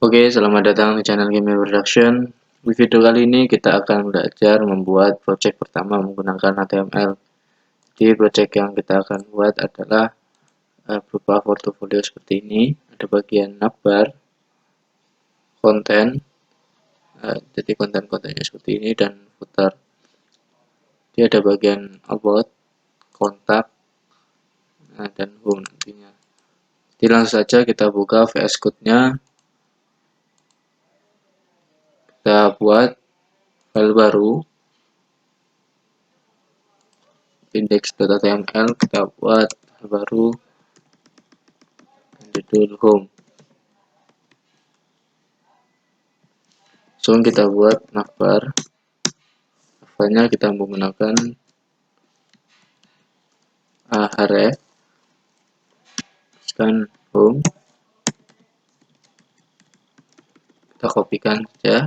Oke, selamat datang di channel Game Production. Di video kali ini kita akan belajar membuat project pertama menggunakan HTML. Jadi project yang kita akan buat adalah berupa portofolio seperti ini. Ada bagian navbar, konten, jadi konten-kontennya seperti ini, dan footer. Jadi ada bagian about, kontak, dan home nantinya. Jadi langsung saja kita buka VS Code-nya. Kita buat file baru, index.html. Kita buat file baru, judul home. Langsung kita buat navbar. Navbarnya kita menggunakan href, scan home. Kita kopikan saja.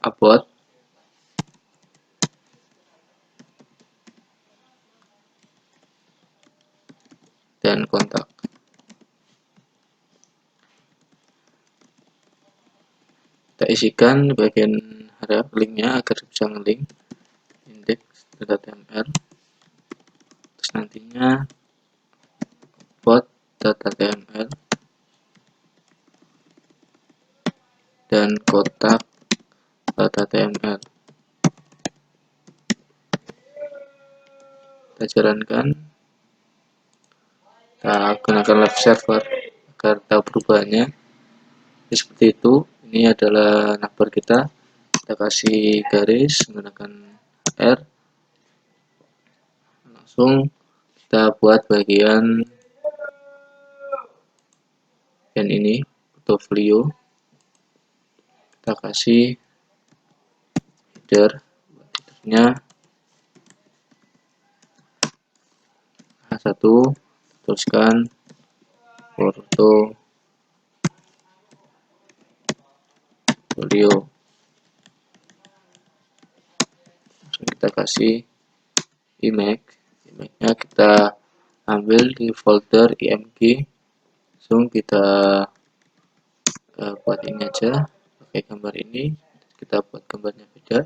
Upload. Dan kontak. Kita isikan bagian href linknya agar bisa ngelink index.html. Terus nantinya upload.html dan kotak.html. Kita jalankan. Kita gunakan live server agar tahu perubahannya. Jadi seperti itu. Ini adalah navbar kita. Kita kasih garis menggunakan R. Langsung kita buat bagian ini portfolio. Kita kasih headernya H1, tuliskan portfolio. Kita kasih image-nya kita ambil di folder img. Langsung kita buat ini aja, pakai gambar ini. Kita buat gambarnya beda.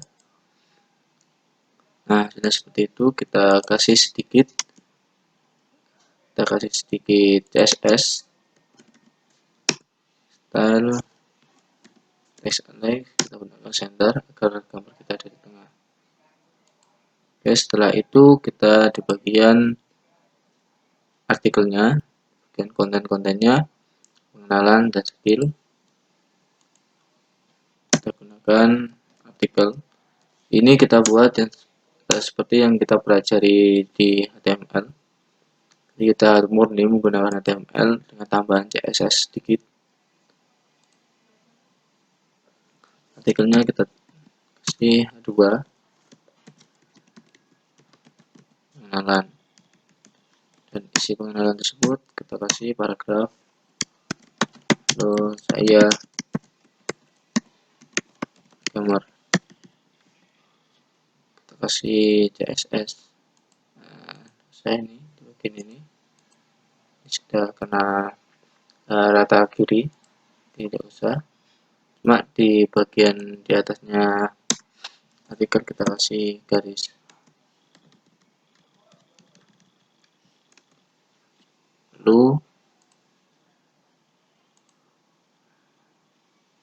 Nah, sudah seperti itu. Kita kasih sedikit CSS style text align. Kita gunakan center agar gambar kita ada di tengah. Oke, setelah itu kita di bagian artikelnya, bagian konten-kontennya, pengenalan dan skill. Kita gunakan artikel. Ini kita buat yang seperti yang kita pelajari di HTML. Jadi kita murni menggunakan HTML dengan tambahan CSS sedikit. Artikelnya kita kasih 2, pengenalan, dan isi pengenalan tersebut kita kasih paragraf. Lalu saya gambar, kita kasih CSS. Saya ini di bagian ini sudah kena rata kiri, tidak usah. Cuma di bagian di atasnya artikel kita kasih garis. Lalu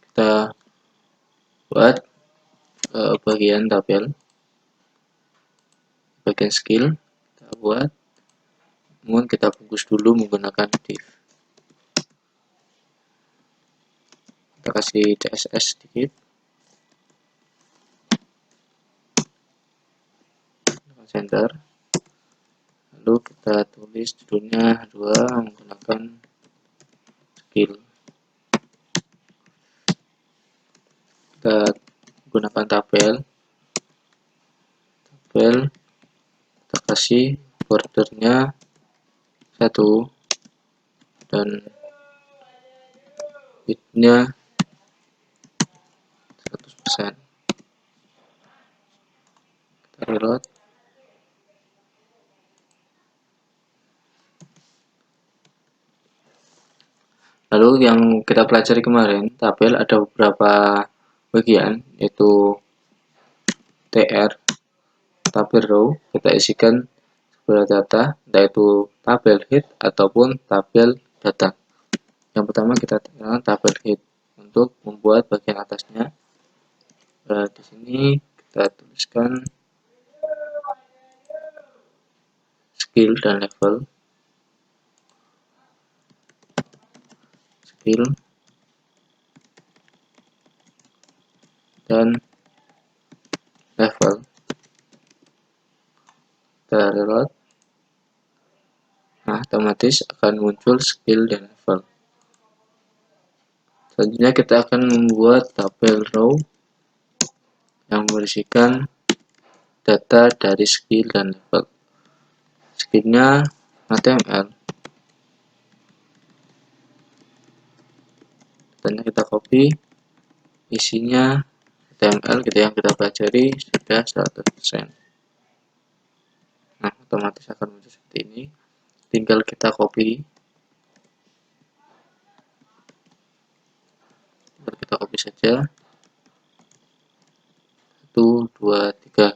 kita buat bagian tabel, bagian skill kita buat, namun kita bungkus dulu menggunakan div. Kita kasih CSS sedikit, center. Lalu kita tulis judulnya 2 menggunakan skill. Kita gunakan tabel, kita kasih bordernya 1 dan widthnya 100%. Kita reload. Lalu yang kita pelajari kemarin, tabel ada beberapa bagian, yaitu TR, tabel row, kita isikan sebuah data, yaitu tabel head ataupun tabel data. Yang pertama kita gunakan tabel head untuk membuat bagian atasnya. Di sini kita tuliskan skill dan level, skill dan level. Kita reload, nah otomatis akan muncul skill dan level. Selanjutnya kita akan membuat tabel row yang berisikan data dari skill dan level. Skillnya HTML, datanya kita copy, isinya HTML gitu yang kita pelajari sudah 100%. Nah, otomatis akan muncul seperti ini. Tinggal kita copy, saja 1, 2, 3.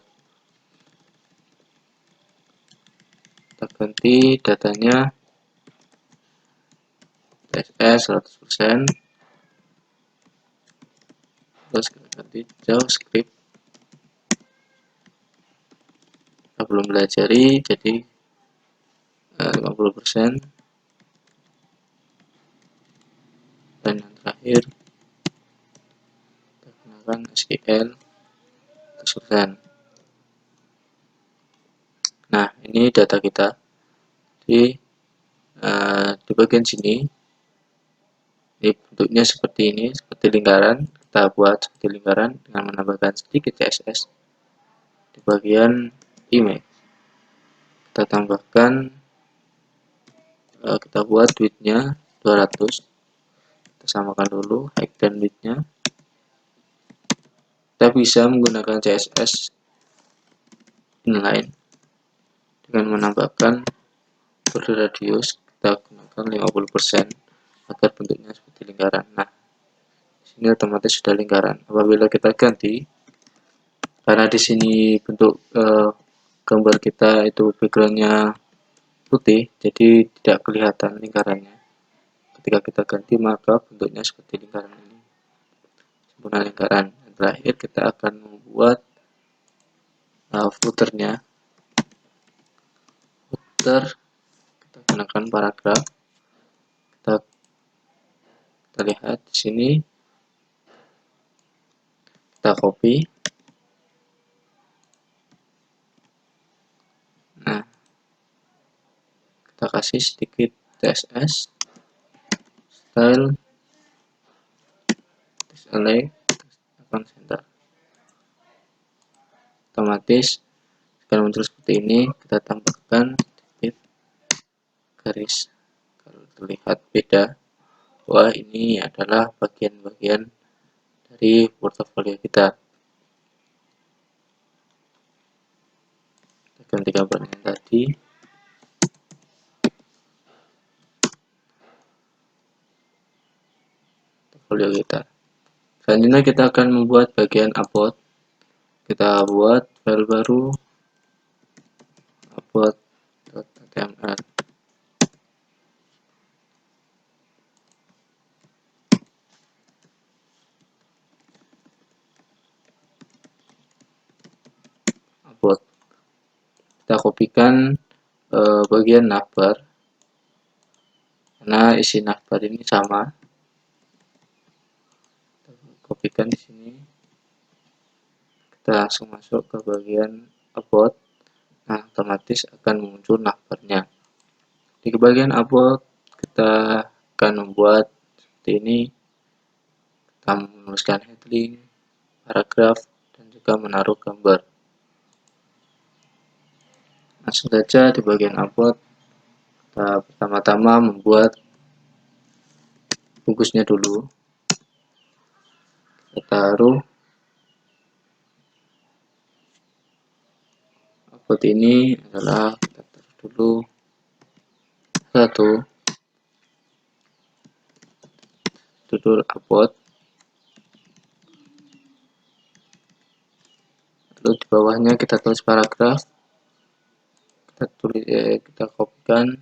Kita ganti datanya CSS 100%, terus kita ganti JavaScript. Kita belum belajari, jadi 50%. Dan yang terakhir kita gunakan SQL 100%. Nah, ini data kita. Di bagian sini ini bentuknya seperti ini, seperti lingkaran. Kita buat seperti lingkaran dengan menambahkan sedikit CSS. Di bagian image kita tambahkan, kita buat widthnya 200. Kita samakan dulu height dan widthnya. Kita bisa menggunakan CSS inline dengan menambahkan border radius, kita gunakan 50% agar bentuknya seperti lingkaran. Nah, sini otomatis sudah lingkaran. Apabila kita ganti, karena di sini bentuk gambar kita itu backgroundnya putih, jadi tidak kelihatan lingkarannya. Ketika kita ganti, maka bentuknya seperti lingkaran ini, sempurna lingkaran. Dan terakhir kita akan membuat footernya. Footer kita gunakan paragraf. Kita lihat di sini, kita copy. Nah, kita kasih sedikit CSS, style, select, akan center. Otomatis akan muncul seperti ini. Kita tambahkan sedikit garis, kalau terlihat beda, wah ini adalah bagian-bagian dari portofolio kita. Kita ganti gambarnya tadi. Portofolio kita. Selanjutnya kita akan membuat bagian upload. Kita buat file baru, upload.html. Upload. Kita kopikan bagian navbar, karena isi navbar ini sama. Kita kopikan di sini. Kita langsung masuk ke bagian upload. Nah, otomatis akan muncul navbarnya. Di bagian upload kita akan membuat seperti ini. Kita menuliskan heading, paragraf, dan juga menaruh gambar. Langsung saja di bagian upload, kita pertama-tama membuat bungkusnya dulu. Kita taruh upload ini adalah, kita taruh dulu 1, judul upload, lalu di bawahnya kita tulis paragraf, kita kopikan,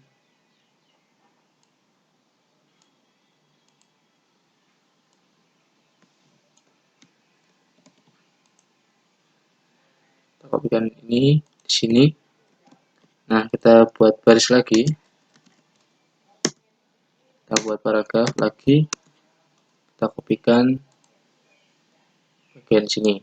ini di sini. Nah, kita buat baris lagi, kita buat paragraf lagi, kita kopikan bagian sini.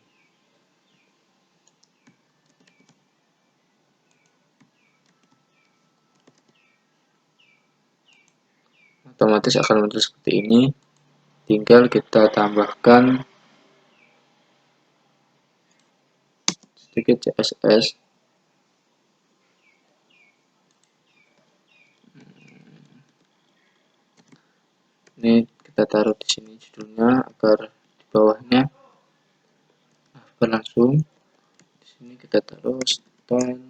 Otomatis akan muncul seperti ini. Tinggal kita tambahkan sedikit CSS. Ini kita taruh di sini judulnya agar di bawahnya berlangsung. Di sini kita taruh style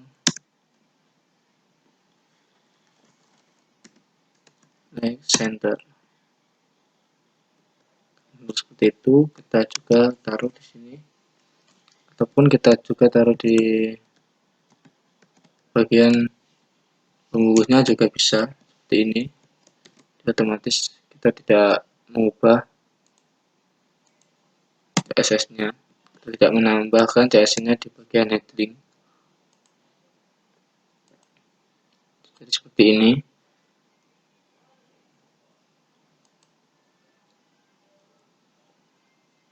next center. Seperti itu, kita juga taruh di sini, ataupun kita juga taruh di bagian pembungkusnya juga bisa seperti ini. Otomatis kita tidak mengubah CSS-nya, tidak menambahkan CSS-nya di bagian heading. Jadi seperti ini.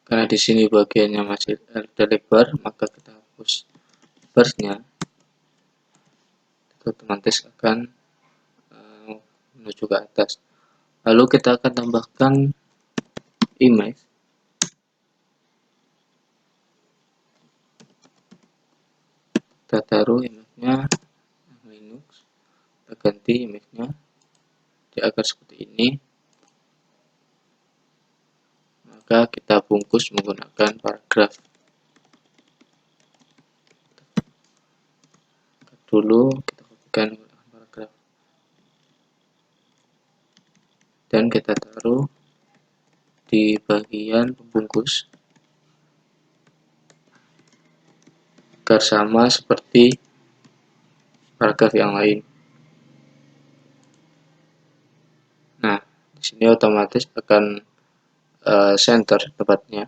Karena di sini bagiannya masih ada lebar, maka kita hapus lebarnya. Itu otomatis akan menuju ke atas. Lalu kita akan tambahkan image. Kita taruh image-nya Linux, kita ganti image-nya agar seperti ini. Maka kita bungkus menggunakan paragraf. Dulu kita kopikan menggunakan paragraf dan kita taruh di bagian pembungkus agar sama seperti paragraf yang lain. Nah, di sini otomatis akan center tepatnya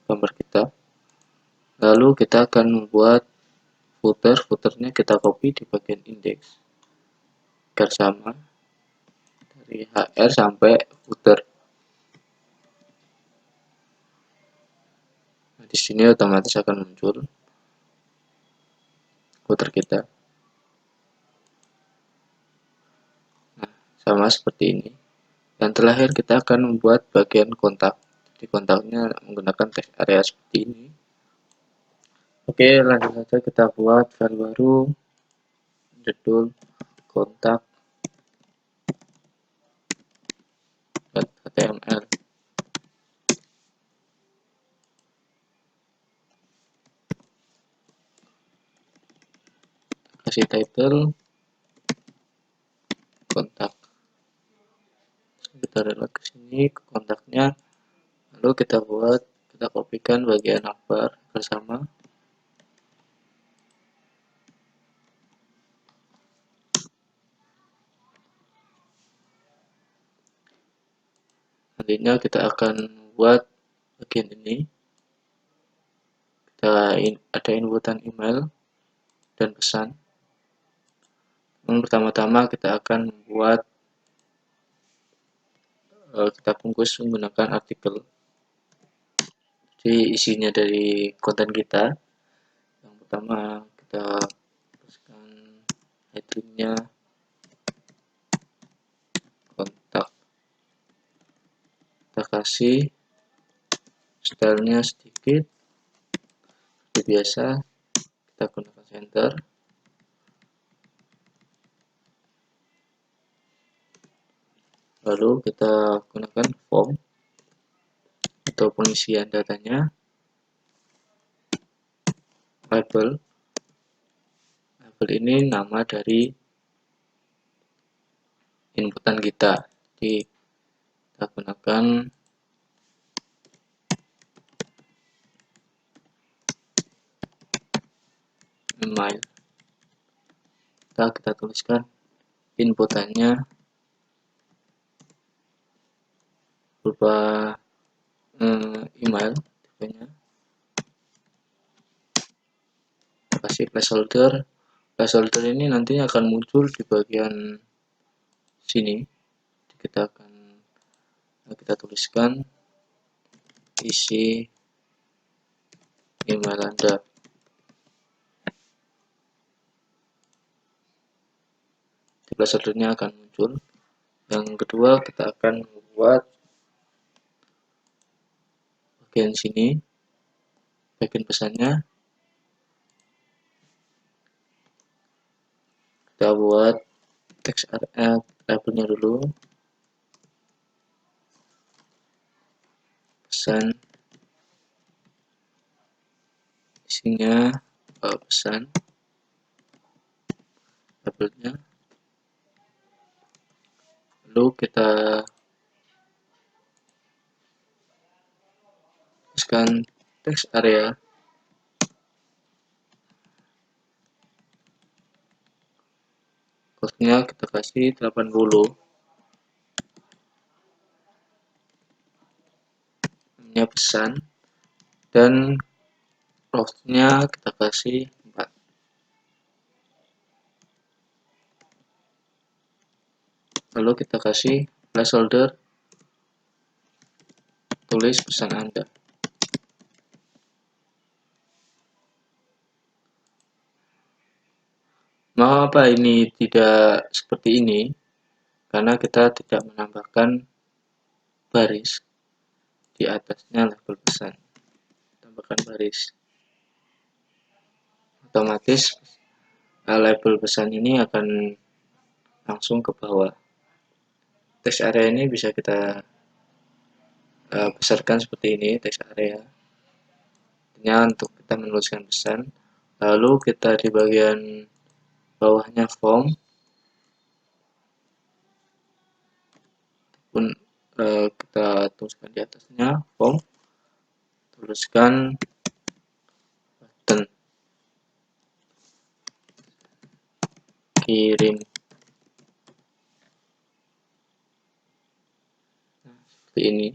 gambar kita. Lalu kita akan membuat footernya kita copy di bagian index agar sama dari HR sampai footer. Nah, di sini otomatis akan muncul footer kita. Nah, sama seperti ini. Dan terakhir kita akan membuat bagian kontak. Di kontaknya menggunakan text area seperti ini. Oke, lanjut saja kita buat file baru, judul kontak .html. Kasih title kontak. Kita relot ke sini ke kontaknya, lalu kita kopikan bagian navbar bersama. Nantinya kita akan buat bagian ini. Kita ada inputan email dan pesan. Pertama-tama kita akan membuat, kita bungkus menggunakan artikel. Jadi isinya dari konten kita, yang pertama kita tuliskan headingnya kontak, kita kasih stylenya sedikit seperti biasa, kita gunakan center. Lalu kita gunakan form atau pengisian datanya. Label ini nama dari inputan kita. Jadi kita gunakan email. Kita tuliskan inputannya berupa email, tipenya kasih placeholder. Placeholder ini nantinya akan muncul di bagian sini. Kita tuliskan isi email Anda. Placeholdernya akan muncul. Yang kedua, kita akan membuat bagian sini, bagian pesannya. Kita buat teks labelnya dulu, pesan, isinya pesan, labelnya. Lalu kita tuliskan teks area. Costnya kita kasih 80. Namanya pesan. Dan close-nya kita kasih 4. Lalu kita kasih placeholder, tulis pesan Anda. Mengapa ini tidak seperti ini? Karena kita tidak menambahkan baris di atasnya label pesan. Tambahkan baris. Otomatis label pesan ini akan langsung ke bawah. Teks area ini bisa kita besarkan seperti ini, teks area. Artinya untuk kita menuliskan pesan. Lalu kita di bagian bawahnya form, pun kita tuliskan di atasnya form, tuliskan button kirim. Nah, seperti ini.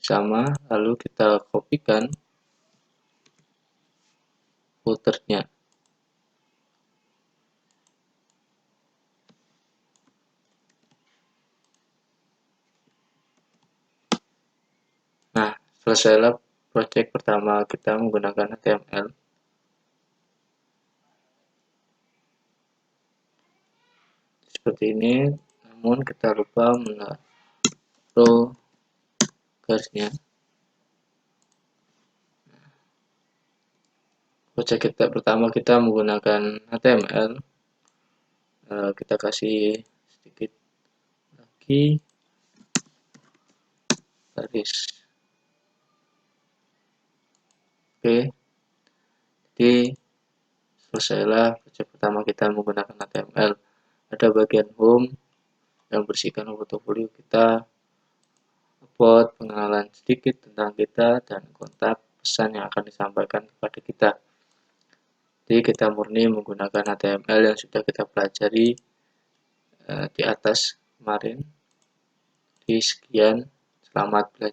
Sama, lalu kita kopikan footernya. Nah, selesailah project pertama kita menggunakan HTML. Seperti ini, namun kita lupa menaruh garisnya. Project kita pertama kita menggunakan HTML. Kita kasih sedikit lagi garis. Oke, jadi selesailah project pertama kita menggunakan HTML. Ada bagian home yang bersihkan portofolio kita, buat pengenalan sedikit tentang kita, dan kontak pesan yang akan disampaikan kepada kita. Jadi kita murni menggunakan HTML yang sudah kita pelajari di atas kemarin. Jadi sekian, selamat belajar.